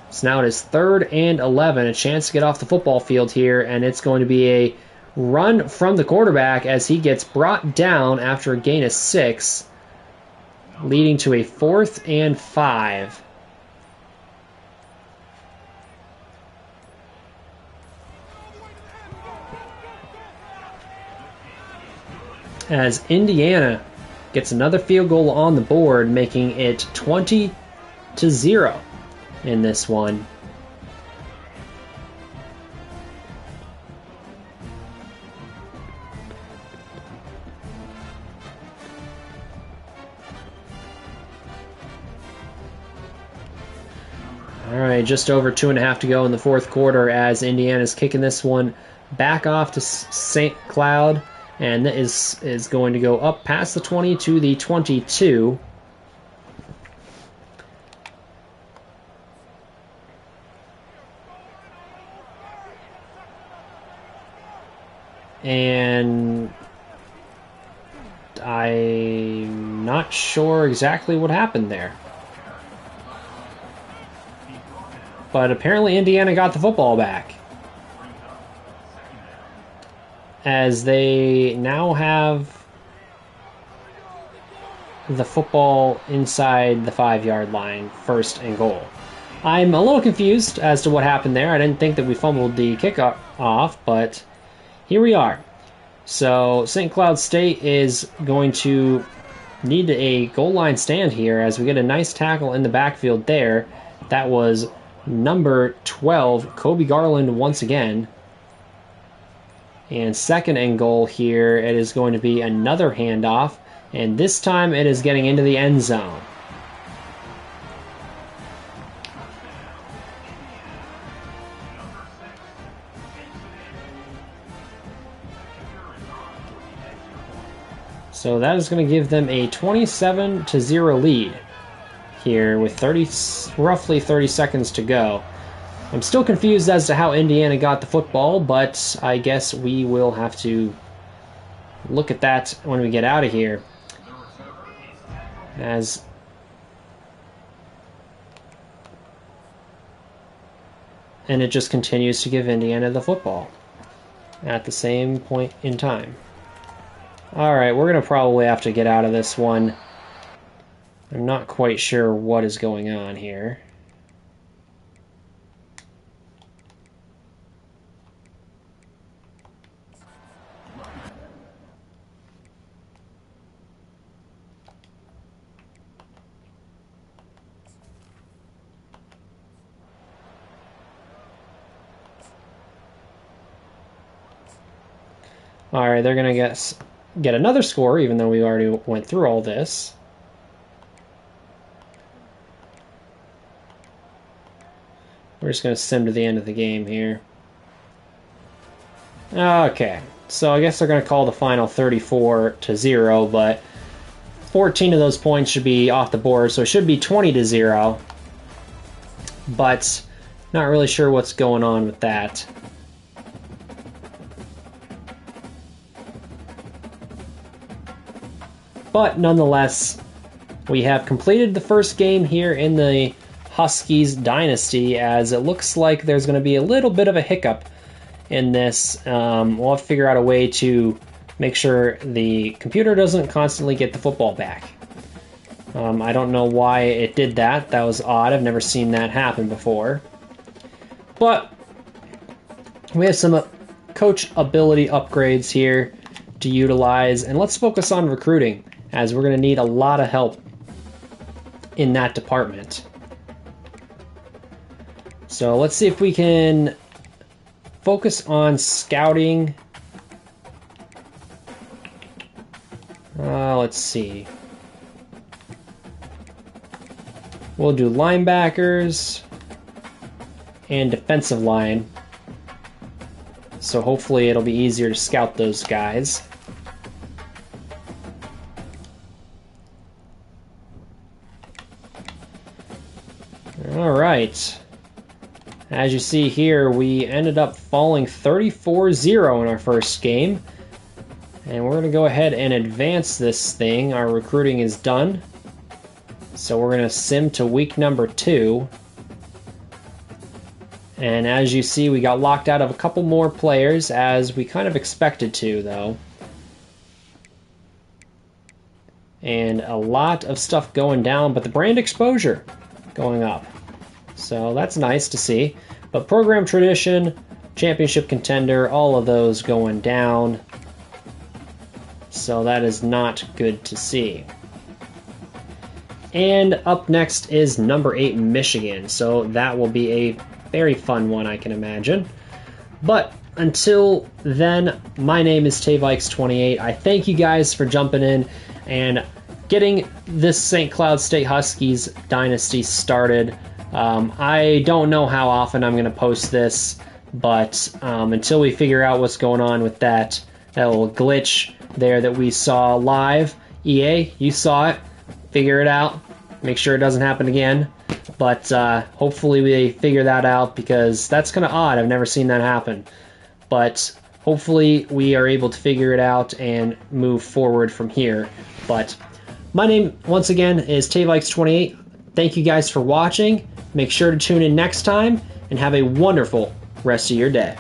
So now it is 3rd and 11, a chance to get off the football field here, and it's going to be a run from the quarterback as he gets brought down after a gain of 6, leading to a 4th and 5. As Indiana gets another field goal on the board, making it 20-0 in this one. and just over 2.5 to go in the fourth quarter as Indiana's kicking this one back off to St. Cloud, and that is going to go up past the 20 to the 22. And I'm not sure exactly what happened there. But apparently Indiana got the football back, as they now have the football inside the 5-yard line, 1st and goal. I'm a little confused as to what happened there. I didn't think that we fumbled the kickoff off, but here we are. So St. Cloud State is going to need a goal line stand here, as we get a nice tackle in the backfield there. That was number 12, Kobe Garland, once again. And 2nd and goal here, it is going to be another handoff, and this time it is getting into the end zone. So that is going to give them a 27-0 lead here with roughly 30 seconds to go. I'm still confused as to how Indiana got the football, but I guess we will have to look at that when we get out of here. And it just continues to give Indiana the football at the same point in time. Alright, we're going to probably have to get out of this one. I'm not quite sure what is going on here. Alright, they're going to get another score, even though we already went through all this. We're just going to sim to the end of the game here. Okay, so I guess they're going to call the final 34-0, but 14 of those points should be off the board, so it should be 20-0. But not really sure what's going on with that. But nonetheless, we have completed the first game here in the Huskies Dynasty, as it looks like there's going to be a little bit of a hiccup in this. We'll have to figure out a way to make sure the computer doesn't constantly get the football back. I don't know why it did that. That was odd. I've never seen that happen before. But we have some coach ability upgrades here to utilize, and let's focus on recruiting, as we're going to need a lot of help in that department. So let's see if we can focus on scouting. Let's see. We'll do linebackers and defensive line. So hopefully it'll be easier to scout those guys. Alright, as you see here, we ended up falling 34-0 in our first game. And we're going to go ahead and advance this thing. Our recruiting is done. So we're going to sim to week number 2. And as you see, we got locked out of a couple more players, as we kind of expected to, though. And a lot of stuff going down, but the brand exposure going up. So that's nice to see. But program tradition, championship contender, all of those going down. So that is not good to see. And up next is number 8, Michigan. So that will be a very fun one, I can imagine. But until then, my name is TayVikes28. I thank you guys for jumping in and getting this St. Cloud State Huskies Dynasty started. I don't know how often I'm going to post this, but until we figure out what's going on with that little glitch there that we saw live, EA, you saw it, figure it out, make sure it doesn't happen again. But hopefully we figure that out, because that's kind of odd. I've never seen that happen. But hopefully we are able to figure it out and move forward from here. But my name, once again, is Tavix28. Thank you guys for watching. Make sure to tune in next time, and have a wonderful rest of your day.